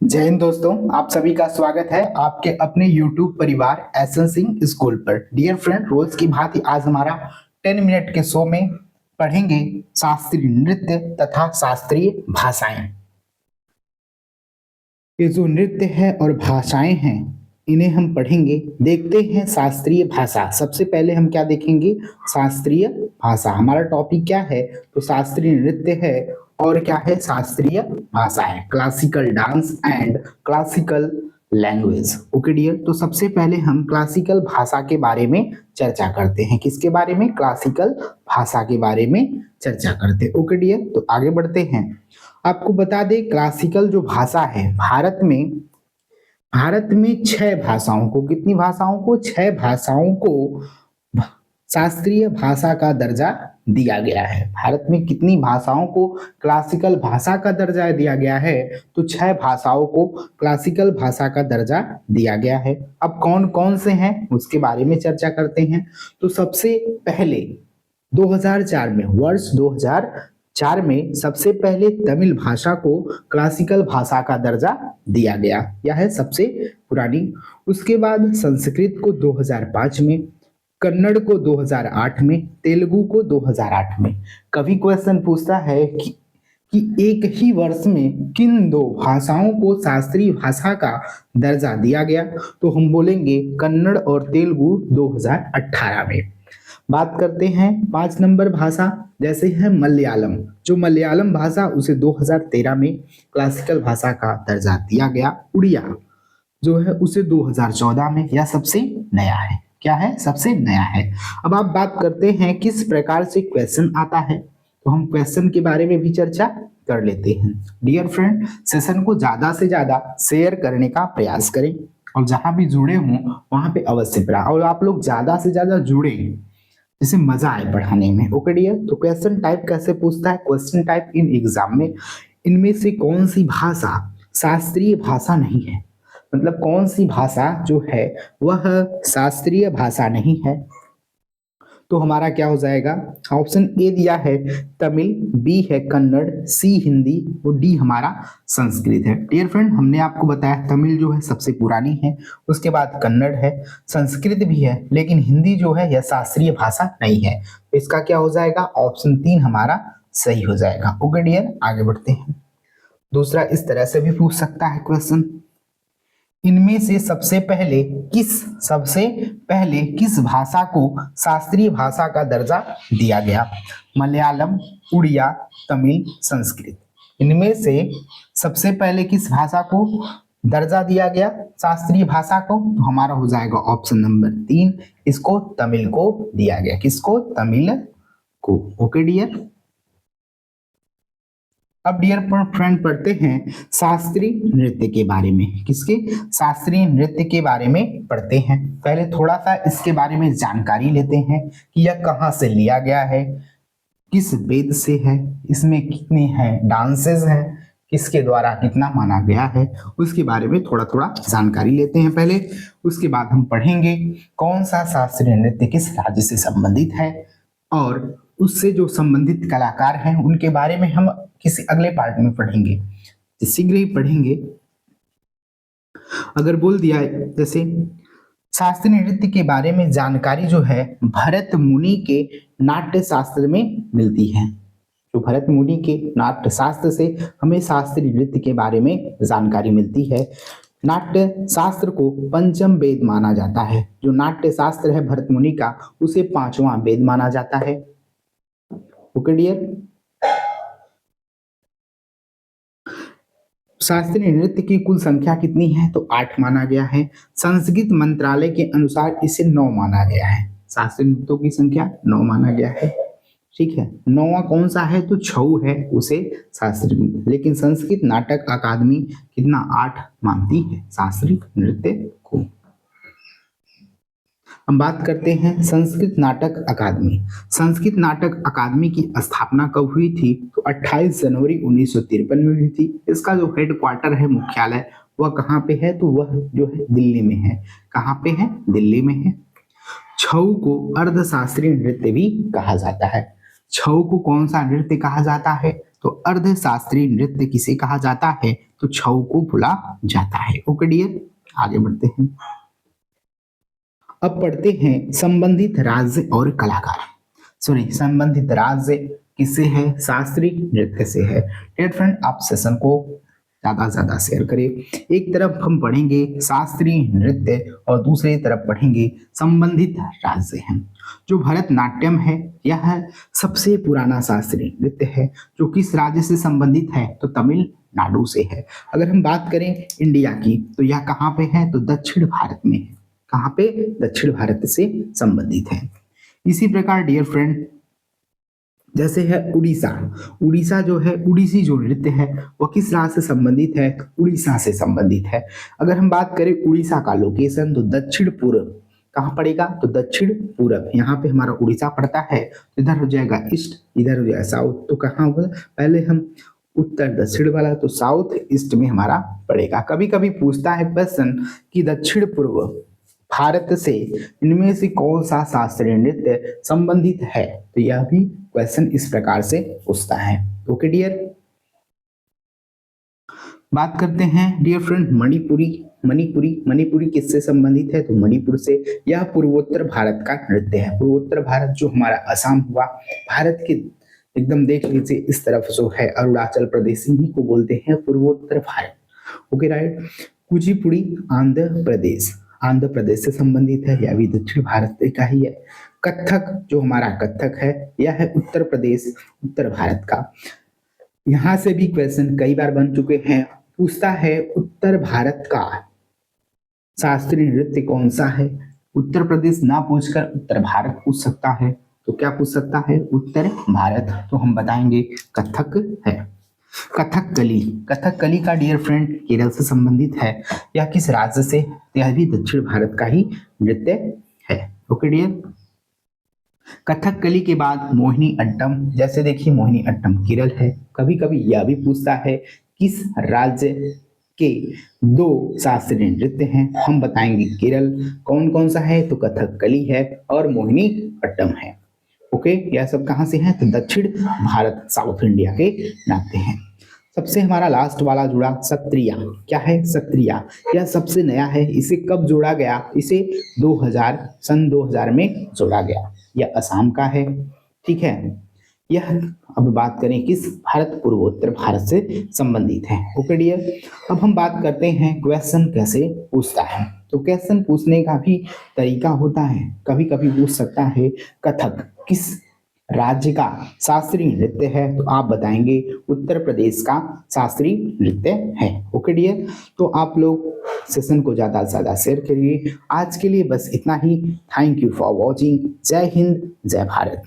जय हिंद दोस्तों, आप सभी का स्वागत है आपके अपने YouTube परिवार एसन सिंह स्कूल पर। डियर फ्रेंड, रोज की भांति आज हमारा 10 मिनट के शो में पढ़ेंगे शास्त्रीय नृत्य तथा शास्त्रीय भाषाएं। ये जो नृत्य है और भाषाएं हैं इन्हें हम पढ़ेंगे। देखते हैं शास्त्रीय भाषा। सबसे पहले हम क्या देखेंगे? शास्त्रीय भाषा। हमारा टॉपिक क्या है? तो शास्त्रीय नृत्य है और क्या है? शास्त्रीय भाषा है। Classical dance and classical language. Okay dear, तो सबसे पहले हम क्लासिकल भाषा के बारे में चर्चा करते हैं। किसके बारे में? क्लासिकल भाषा के बारे में चर्चा करते हैं। ओके डियर, तो आगे बढ़ते हैं। आपको बता दें, क्लासिकल जो भाषा है भारत में 6 भाषाओं को, कितनी भाषाओं को? 6 भाषाओं को शास्त्रीय भाषा का दर्जा दिया गया है। भारत में कितनी भाषाओं को क्लासिकल भाषा का दर्जा दिया गया है? तो 6 भाषाओं को क्लासिकल भाषा का दर्जा दिया गया है। अब कौन कौन से हैं उसके बारे में चर्चा करते हैं। तो सबसे पहले 2004 में, वर्ष 2004 में सबसे पहले तमिल भाषा को क्लासिकल भाषा का दर्जा दिया गया। यह है सबसे पुरानी। उसके बाद संस्कृत को 2005 में, कन्नड़ को 2008 में, तेलुगु को 2008 में। कभी क्वेश्चन पूछता है कि एक ही वर्ष में किन 2 भाषाओं को शास्त्रीय भाषा का दर्जा दिया गया? तो हम बोलेंगे कन्नड़ और तेलुगु 2018 में। बात करते हैं 5 नंबर भाषा, जैसे है मलयालम। जो मलयालम भाषा उसे 2013 में क्लासिकल भाषा का दर्जा दिया गया। उड़िया जो है उसे 2014 में। यह सबसे नया है। क्या है? सबसे नया है। अब आप बात करते हैं किस प्रकार से क्वेश्चन आता है, तो हम क्वेश्चन के बारे में भी चर्चा कर लेते हैं। डियर फ्रेंड, सेशन को ज्यादा से ज्यादा शेयर करने का प्रयास करें और जहां भी जुड़े हों वहां पे अवश्य पढ़ा, और आप लोग ज्यादा से ज्यादा जुड़े जिससे मजा आए पढ़ाने में। ओके डियर, तो क्वेश्चन टाइप कैसे पूछता है? क्वेश्चन टाइप इन एग्जाम में, इनमें से कौन सी भाषा शास्त्रीय भाषा नहीं है? मतलब कौन सी भाषा जो है वह शास्त्रीय भाषा नहीं है? तो हमारा क्या हो जाएगा? ऑप्शन ए दिया है तमिल, बी है कन्नड़, सी हिंदी और डी हमारा संस्कृत है। डियर फ्रेंड, हमने आपको बताया तमिल जो है सबसे पुरानी है, उसके बाद कन्नड़ है, संस्कृत भी है, लेकिन हिंदी जो है यह शास्त्रीय भाषा नहीं है। तो इसका क्या हो जाएगा? ऑप्शन 3 हमारा सही हो जाएगा। ओके डियर, आगे बढ़ते हैं। दूसरा इस तरह से भी पूछ सकता है क्वेश्चन, इनमें से सबसे पहले किस भाषा को शास्त्रीय भाषा का दर्जा दिया गया? मलयालम, उड़िया, तमिल, संस्कृत। इनमें से सबसे पहले किस भाषा को दर्जा दिया गया शास्त्रीय भाषा को? तो हमारा हो जाएगा ऑप्शन नंबर 3, इसको तमिल को दिया गया। किसको? तमिल को। ओके डियर, अब डियर फ्रेंड पढ़ते हैं शास्त्रीय नृत्य के बारे में। किसके? शास्त्रीय नृत्य के बारे में पढ़ते हैं। पहले थोड़ा सा इसके बारे में जानकारी लेते हैं कि यह कहाँ से लिया गया है, किस वेद से है, इसमें कितने हैं डांसेस हैं, किसके द्वारा कितना माना गया है, उसके बारे में थोड़ा थोड़ा जानकारी लेते हैं पहले। उसके बाद हम पढ़ेंगे कौन सा शास्त्रीय नृत्य किस राज्य से संबंधित है, और उससे जो संबंधित कलाकार हैं उनके बारे में हम किसी अगले पार्ट में पढ़ेंगे, शीघ्र ही पढ़ेंगे। अगर बोल दिया जैसे शास्त्रीय नृत्य के बारे में जानकारी जो है भरत मुनि के नाट्य शास्त्र में मिलती है। तो भरत मुनि के नाट्य शास्त्र से हमें शास्त्रीय नृत्य के बारे में जानकारी मिलती है। नाट्य शास्त्र को पंचम वेद माना जाता है। जो नाट्य शास्त्र है भरत मुनि का, उसे 5वां वेद माना जाता है। ओके डियर, शास्त्रीय नृत्य की कुल संख्या कितनी है? तो 8 माना गया है। संस्कृत मंत्रालय के अनुसार इसे 9 माना गया है। शास्त्रीय नृत्यों की संख्या 9 माना गया है। ठीक है, 9वां कौन सा है? तो छऊ है, उसे शास्त्रीय नृत्य। लेकिन संस्कृत नाटक अकादमी कितना? 8 मानती है शास्त्रीय नृत्य को। हम बात करते हैं संस्कृत नाटक अकादमी। संस्कृत नाटक अकादमी की स्थापना कब हुई थी? तो 28 जनवरी 1953 में हुई थी। इसका जो हेडक्वार्टर है, मुख्यालय, वह कहाँ पे है? तो वह जो है दिल्ली में है। कहाँ पे है? दिल्ली में है। छऊ को अर्धशास्त्रीय नृत्य भी कहा जाता है। छऊ को कौन सा नृत्य कहा जाता है? तो अर्ध शास्त्रीय नृत्य किसे कहा जाता है? तो छऊ को बोला जाता है। ओके डियर, आगे बढ़ते हैं। अब पढ़ते हैं संबंधित राज्य और कलाकार। सॉरी, संबंधित राज्य किससे है? शास्त्रीय नृत्य से है। डियर फ्रेंड, आप सेशन को ज्यादा से ज्यादा शेयर करिए। एक तरफ हम पढ़ेंगे शास्त्रीय नृत्य और दूसरी तरफ पढ़ेंगे संबंधित राज्य हैं। जो भरतनाट्यम है यह सबसे पुराना शास्त्रीय नृत्य है जो किस राज्य से संबंधित है? तो तमिलनाडु से है। अगर हम बात करें इंडिया की तो यह कहाँ पे है? तो दक्षिण भारत में है। कहाँ पे? दक्षिण भारत से संबंधित है। इसी प्रकार डियर फ्रेंड, जैसे है उड़ीसा। उड़ीसा जो है, उड़ीसी जो नृत्य है वह किस राज्य से संबंधित है? उड़ीसा से संबंधित है। अगर हम बात करें उड़ीसा का लोकेशन तो दक्षिण पूर्व, कहाँ पड़ेगा? तो दक्षिण पूर्व। यहाँ पे हमारा उड़ीसा पड़ता है, इधर हो जाएगा ईस्ट, इधर हो जाएगा साउथ। तो कहाँ होगा? पहले हम उत्तर दक्षिण वाला, तो साउथ ईस्ट में हमारा पड़ेगा। कभी कभी पूछता है क्वेश्चन कि दक्षिण पूर्व भारत से इनमें से कौन सा शास्त्रीय नृत्य संबंधित है? तो यह भी क्वेश्चन इस प्रकार से पूछता है। ओके डियर, बात करते हैं डियर फ्रेंड मणिपुरी। मणिपुरी किससे संबंधित है? तो मणिपुर से। यह पूर्वोत्तर भारत का नृत्य है। पूर्वोत्तर भारत जो हमारा असम हुआ, भारत के एकदम देख लीजिए इस तरफ जो है अरुणाचल प्रदेश, इन्हीं को बोलते हैं पूर्वोत्तर भारत। Okay right. कुचिपुड़ी आंध्र प्रदेश से संबंधित है, यह भी दक्षिण भारत का ही है। कथक जो हमारा कथक है यह है उत्तर प्रदेश, उत्तर भारत का। यहां से भी क्वेश्चन कई बार बन चुके हैं। पूछता है उत्तर भारत का शास्त्रीय नृत्य कौन सा है? उत्तर प्रदेश ना पूछकर उत्तर भारत पूछ सकता है। तो क्या पूछ सकता है? उत्तर भारत। तो हम बताएंगे कथक है। कथकली का डियर फ्रेंड केरल से संबंधित है। यह किस राज्य से? यह भी दक्षिण भारत का ही नृत्य है। ओके डियर, कथकली के बाद मोहिनी अट्टम। जैसे देखिए मोहिनी अट्टम केरल है। कभी कभी यह भी पूछता है किस राज्य के दो शास्त्रीय नृत्य हैं? हम बताएंगे केरल। कौन कौन सा है? तो कथकली है और मोहिनी अट्टम है। ओके, यह सब कहाँ से हैं? तो दक्षिण भारत, साउथ इंडिया के नाते हैं। सबसे हमारा लास्ट वाला जुड़ा सत्रिया। क्या है? सत्रिया। यह सबसे नया है। इसे कब जोड़ा गया? इसे 2000 सन 2000 में जोड़ा गया। यह असम का है। ठीक है। यह अब बात करें किस भारत? पूर्वोत्तर भारत से संबंधित है। ओके डियर, अब हम बात करते हैं क्वेश्चन कैसे पूछता है। तो क्वेश्चन पूछने का भी तरीका होता है। कभी कभी पूछ सकता है कथक किस राज्य का शास्त्रीय नृत्य है? तो आप बताएंगे उत्तर प्रदेश का शास्त्रीय नृत्य है। ओके डियर, तो आप लोग सेशन को ज़्यादा से ज़्यादा शेयर करिए। आज के लिए बस इतना ही। Thank you for watching. जय हिंद, जय भारत।